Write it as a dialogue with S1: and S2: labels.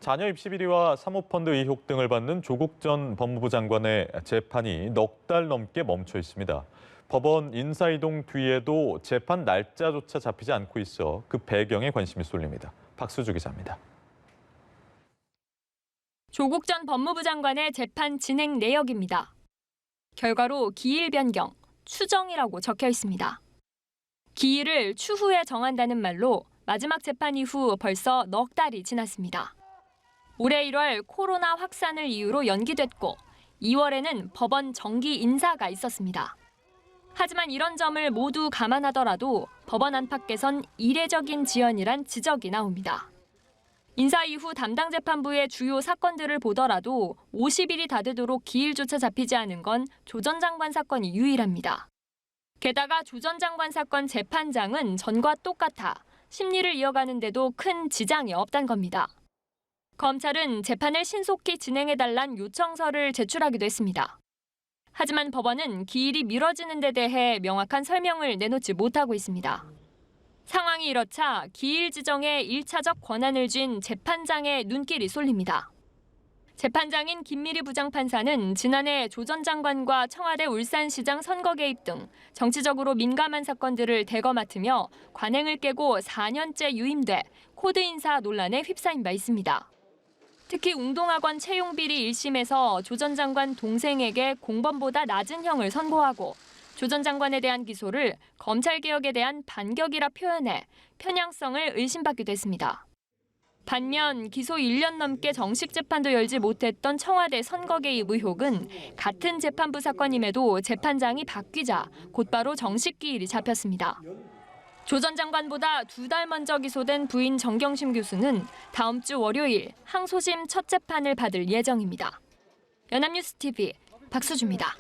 S1: 자녀 입시 비리와 사모펀드 의혹 등을 받는 조국 전 법무부 장관의 재판이 넉 달 넘게 멈춰 있습니다. 법원 인사이동 뒤에도 재판 날짜조차 잡히지 않고 있어 그 배경에 관심이 쏠립니다. 박수주 기자입니다.
S2: 조국 전 법무부 장관의 재판 진행 내역입니다. 결과로 기일 변경, 추정이라고 적혀 있습니다. 기일을 추후에 정한다는 말로 마지막 재판 이후 벌써 넉 달이 지났습니다. 올해 1월 코로나 확산을 이유로 연기됐고 2월에는 법원 정기 인사가 있었습니다. 하지만 이런 점을 모두 감안하더라도 법원 안팎에선 이례적인 지연이란 지적이 나옵니다. 인사 이후 담당 재판부의 주요 사건들을 보더라도 50일이 다 되도록 기일조차 잡히지 않은 건 조 전 장관 사건이 유일합니다. 게다가 조 전 장관 사건 재판장은 전과 똑같아 심리를 이어가는데도 큰 지장이 없단 겁니다. 검찰은 재판을 신속히 진행해달란 요청서를 제출하기도 했습니다. 하지만 법원은 기일이 미뤄지는 데 대해 명확한 설명을 내놓지 못하고 있습니다. 상황이 이렇자 기일 지정에 1차적 권한을 쥔 재판장의 눈길이 쏠립니다. 재판장인 김미리 부장판사는 지난해 조 전 장관과 청와대 울산시장 선거 개입 등 정치적으로 민감한 사건들을 대거 맡으며 관행을 깨고 4년째 유임돼 코드 인사 논란에 휩싸인 바 있습니다. 특히 웅동학원 채용 비리 1심에서 조 전 장관 동생에게 공범보다 낮은 형을 선고하고 조 전 장관에 대한 기소를 검찰개혁에 대한 반격이라 표현해 편향성을 의심받기도 했습니다. 반면 기소 1년 넘게 정식 재판도 열지 못했던 청와대 선거 개입 의혹은 같은 재판부 사건임에도 재판장이 바뀌자 곧바로 정식 기일이 잡혔습니다. 조 전 장관보다 2달 먼저 기소된 부인 정경심 교수는 다음 주 월요일 항소심 첫 재판을 받을 예정입니다. 연합뉴스 TV 박수주입니다.